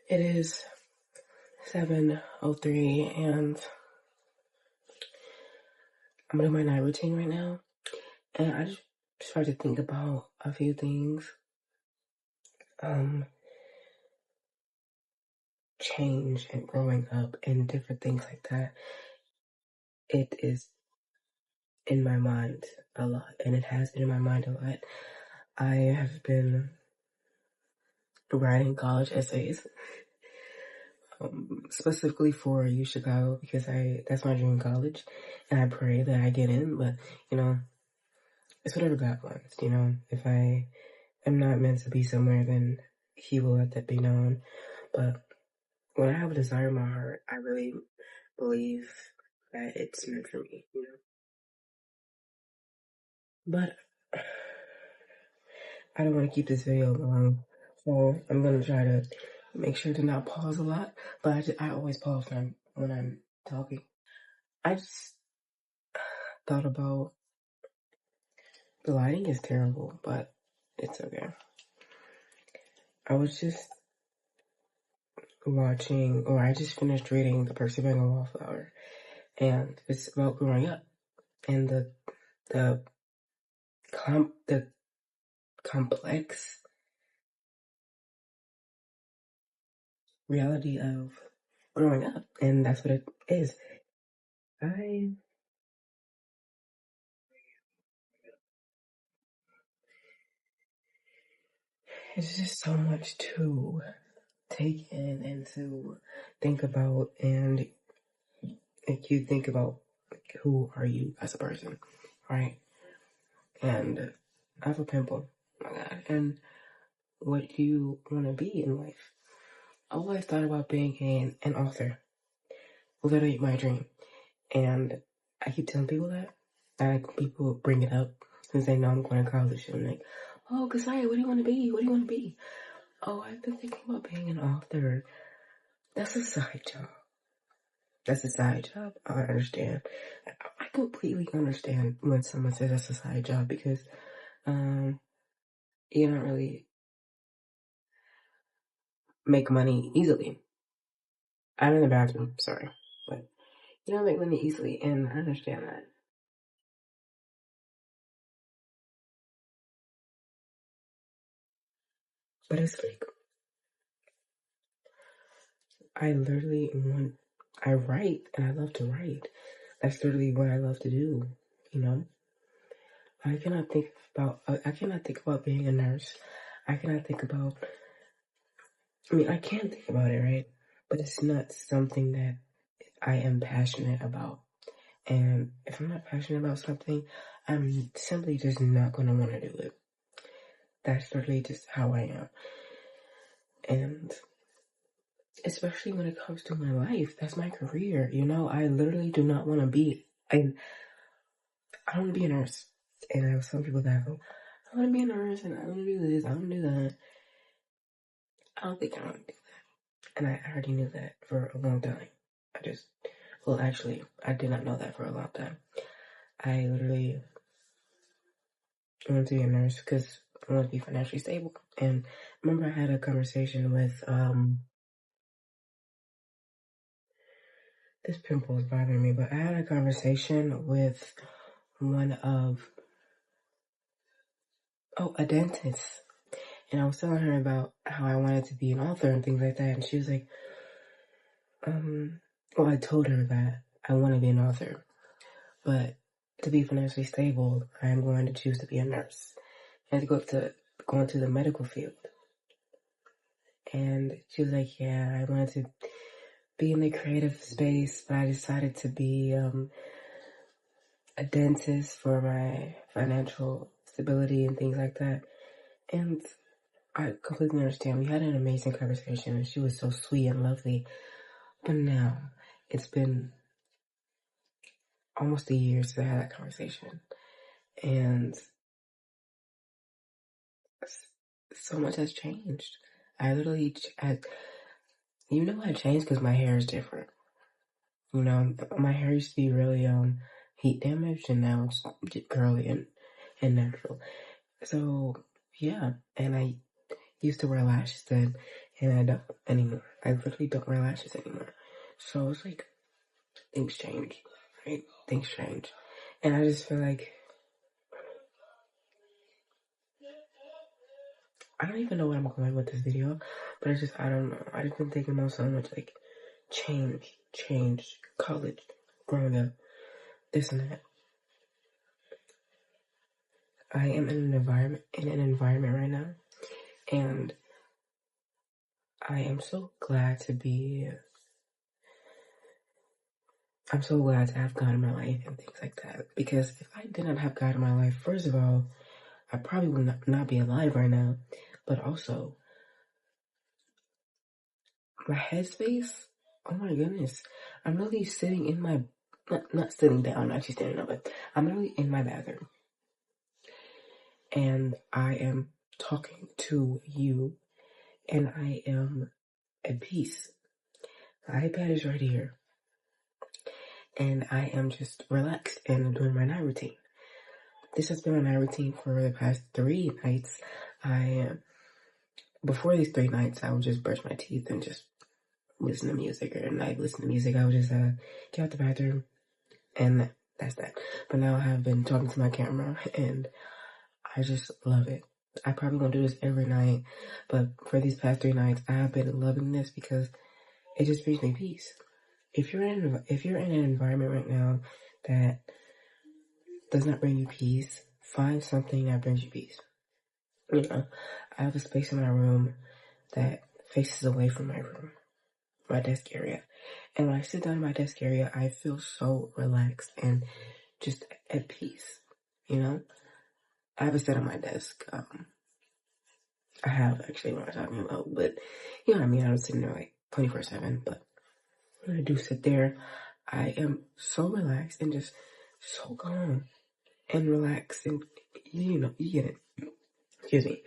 It is 7:03 and I'm doing my night routine right now. And I just started to think about a few things. Change and growing up and different things like that. It is in my mind a lot, and it has been in my mind a lot. I have been writing college essays, specifically for U Chicago, because that's my dream college, and I pray that I get in. But it's whatever God wants. If I am not meant to be somewhere, then He will let that be known. But when I have a desire in my heart, I really believe that it's meant for me. But I don't want to keep this video long, so I'm gonna try to make sure to not pause a lot. But I always pause when I'm talking. I just thought about the lighting is terrible, but it's okay. I was just watching, or I just finished reading The Percy Bysshe Wallflower, and it's about growing up and the complex reality of growing up, and that's what it is. It's just so much to take in and to think about, and if you think about who are you as a person, right? And I have a pimple, oh my God, and what do you want to be in life? I always thought about being an author, literally my dream, and I keep telling people that, and people bring it up since they know I'm going to college, and I'm like, oh, Kasaya, what do you want to be? What do you want to be? Oh, I've been thinking about being an author. That's a side job. That's a side job. I understand. I completely understand when someone says that's a side job because you don't really make money easily. I'm in the bathroom, sorry. But you don't make money easily, and I understand that. But it's like, I write, and I love to write. That's literally what I love to do, I cannot think about being a nurse. I can't think about it, right? But it's not something that I am passionate about. And if I'm not passionate about something, I'm simply just not going to want to do it. That's literally just how I am. And especially when it comes to my life, that's my career. I literally do not want to be, I want to be a nurse. And I have some people that go, I want to be a nurse and I want to do this, I want to do that. I don't think I want to do that. And I already knew that for a long time. Actually, I did not know that for a long time. I literally want to be a nurse because I want to be financially stable. And remember, I had a conversation with this pimple is bothering me, but I had a conversation with a dentist, and I was telling her about how I wanted to be an author and things like that, and she was like, I told her that I want to be an author, but to be financially stable, I am going to choose to be a nurse and to go into the medical field. And she was like, yeah, I wanted to be in the creative space, but I decided to be a dentist for my financial stability and things like that. And I completely understand. We had an amazing conversation, and she was so sweet and lovely. But now, it's been almost a year since I had that conversation. And so much has changed. I changed because my hair is different. My hair used to be really heat damaged, and now it's curly and natural. So yeah, and I used to wear lashes then, and I don't anymore. I literally don't wear lashes anymore. So it's like things change, right? Things change, and I just feel like I don't even know where I'm going with this video, but it's just I don't know. I just been thinking about so much like change, college, growing up, this and that. I am in an environment right now, and I am so glad to be. I'm so glad to have God in my life and things like that. Because if I didn't have God in my life, first of all, I probably would not be alive right now. But also, my headspace, oh my goodness. I'm really sitting in my, not sitting down, I'm actually standing up, but I'm really in my bathroom. And I am talking to you, and I am at peace. The iPad is right here. And I am just relaxed and doing my night routine. This has been my night routine for the past 3 nights. Before these 3 nights, I would just brush my teeth and just listen to music. Or when I listen to music, I would just get out the bathroom, and that's that. But now I have been talking to my camera, and I just love it. I probably won't do this every night, but for these past 3 nights, I have been loving this because it just brings me peace. If you're in an environment right now that does not bring you peace, find something that brings you peace. You know, I have a space in my room that faces away from my room, my desk area. And when I sit down in my desk area, I feel so relaxed and just at peace. You know, I have a set on my desk. I have actually what I'm talking about, but you know what I mean? I don't sit there like 24/7, but when I do sit there, I am so relaxed and just so calm and relaxed, and you know, you get it. Excuse me.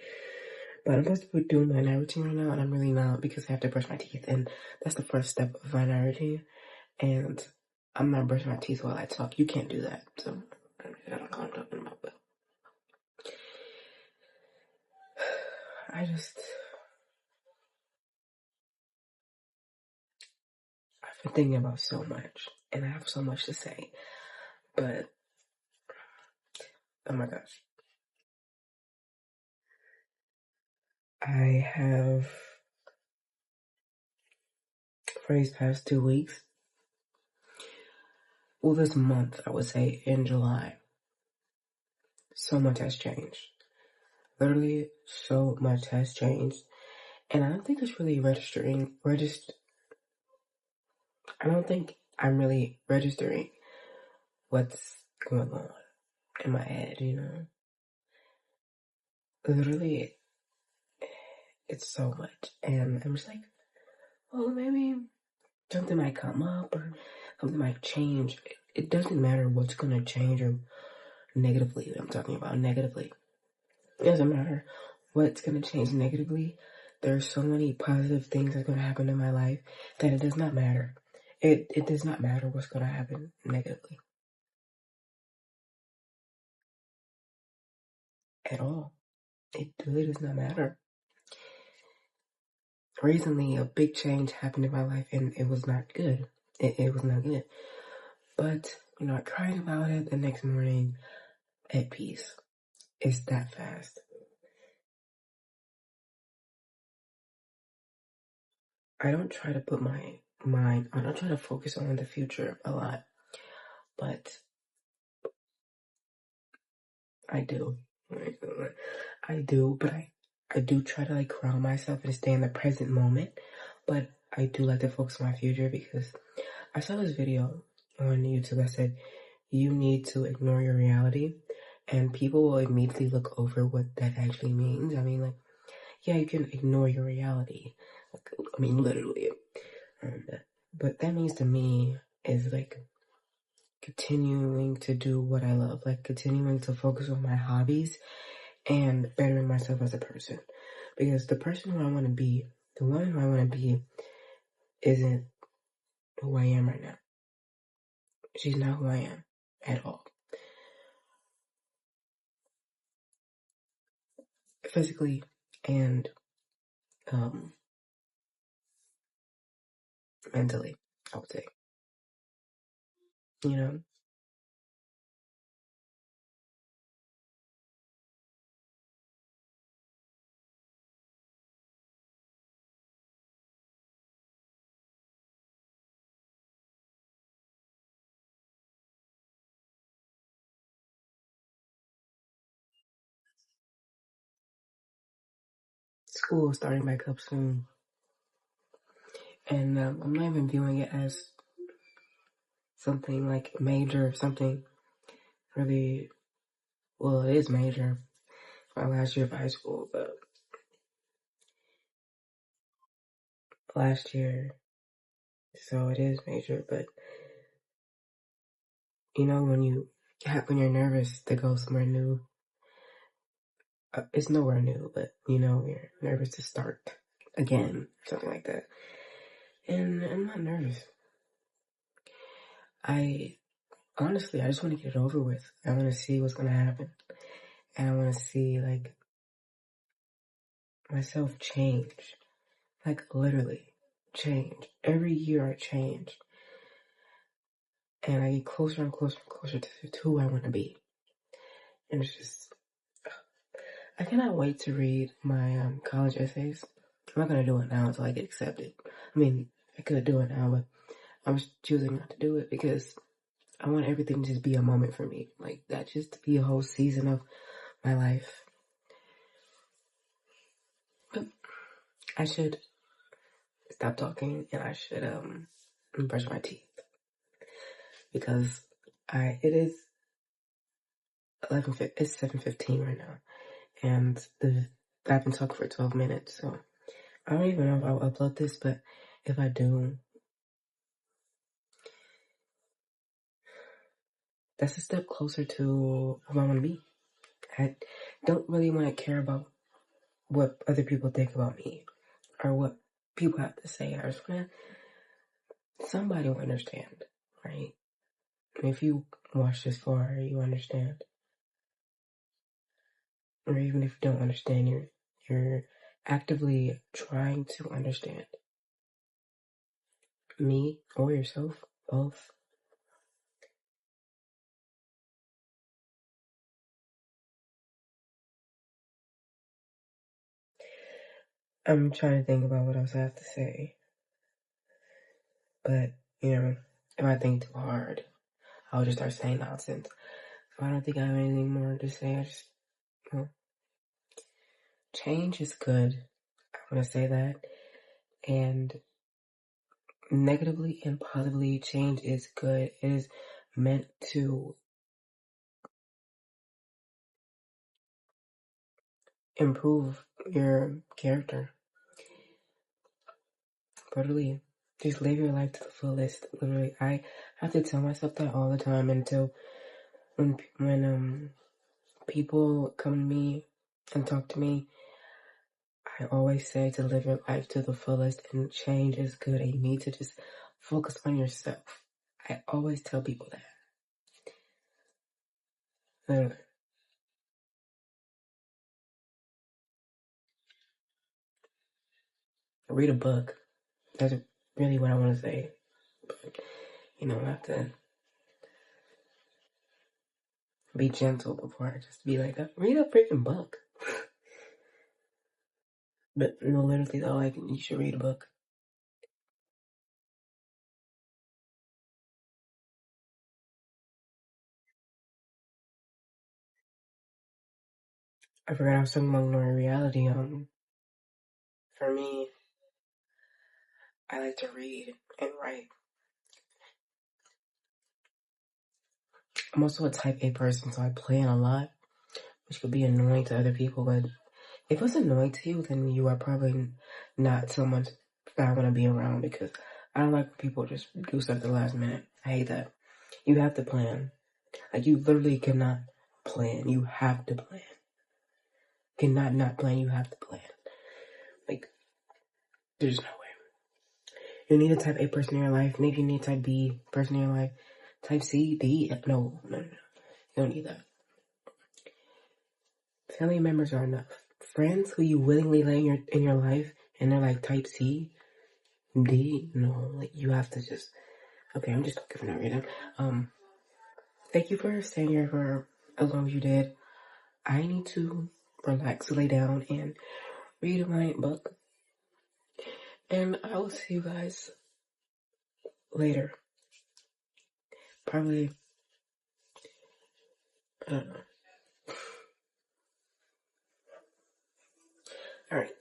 But I'm supposed to be doing my night routine right now, and I'm really not because I have to brush my teeth, and that's the first step of my night routine. And I'm not brushing my teeth while I talk. You can't do that. So I don't know what I'm talking about, but I just I've been thinking about so much, and I have so much to say, but oh my gosh, I have for these past 2 weeks. Well, this month, I would say in July, so much has changed. Literally, so much has changed. And I don't think it's really I don't think I'm really registering what's going on in my head, you know? Literally, it's so much. And I'm just like, well, maybe something might come up or something might change. It doesn't matter what's going to change or negatively. I'm talking about negatively. It doesn't matter what's going to change negatively. There's so many positive things that's going to happen in my life that it does not matter. It does not matter what's going to happen negatively at all. It really does not matter. Recently, a big change happened in my life, and it was not good. It was not good. But, you know, I cried about it the next morning at peace. It's that fast. I don't try to put my mind, I don't try to focus on the future a lot, but I do. I do, but I do try to like ground myself and stay in the present moment. But I do like to focus on my future because I saw this video on YouTube that said you need to ignore your reality, and people will immediately look over what that actually means. I mean, like, yeah, you can ignore your reality. Like, I mean, literally. And, but that means to me is like continuing to do what I love, like continuing to focus on my hobbies and bettering myself as a person. Because the person who I want to be, the woman who I want to be, isn't who I am right now. She's not who I am at all. Physically and mentally, I would say. You know, school is starting back up soon, and I'm not even viewing it as something like major or something really. Well, it is major. My last year of high school, but last year, so it is major. But you know, when you're nervous to go somewhere new, it's nowhere new, but you know, you're nervous to start again, something like that. And I'm not nervous. I honestly, I just want to get it over with. I want to see what's gonna happen, and I want to see like myself change, like literally change. Every year I change, and I get closer and closer and closer to who I want to be. And it's just, I cannot wait to read my college essays. I'm not gonna do it now until I get accepted. I mean, I could do it now, but I'm choosing not to do it because I want everything to just be a moment for me, like that, just to be a whole season of my life. But I should stop talking and I should brush my teeth because it is it's 7:15 right now, and I've been talking for 12 minutes, so I don't even know if I'll upload this, but if I do, that's a step closer to who I want to be. I don't really want to care about what other people think about me or what people have to say. I just want somebody will understand, right? If you watch this far, you understand. Or even if you don't understand, you're actively trying to understand me or yourself, both. I'm trying to think about what else I have to say, but you know, if I think too hard, I'll just start saying nonsense. So I don't think I have anything more to say. I just, well, change is good. I want to say that, and negatively and positively, change is good. It is meant to improve your character. Literally, just live your life to the fullest. Literally, I have to tell myself that all the time until when people come to me and talk to me, I always say to live your life to the fullest and change is good and you need to just focus on yourself. I always tell people that. Literally. Read a book. That's really what I want to say. But, you know, I have to be gentle before I just be like, read a freaking book. But no, literally though, like, you should read a book. I forgot I was talking about more reality. For me, I like to read and write. I'm also a type A person, so I plan a lot, which could be annoying to other people, but if it's annoying to you, then you are probably not someone that I want to be around because I don't like when people just do stuff at the last minute. I hate that. You have to plan. Like, you literally cannot plan. You have to plan. Cannot not plan. You have to plan. Like, there's no way. You need a type A person in your life. Maybe you need a type B person in your life. Type C, D. No. You don't need that. Family members are enough. Friends who you willingly let in your life and they're like type C, like you have to just, okay, I'm just talking for no reason. Thank you for staying here for as long as you did. I need to relax, lay down, and read a light book. And I will see you guys later. Probably, I don't know. Alright.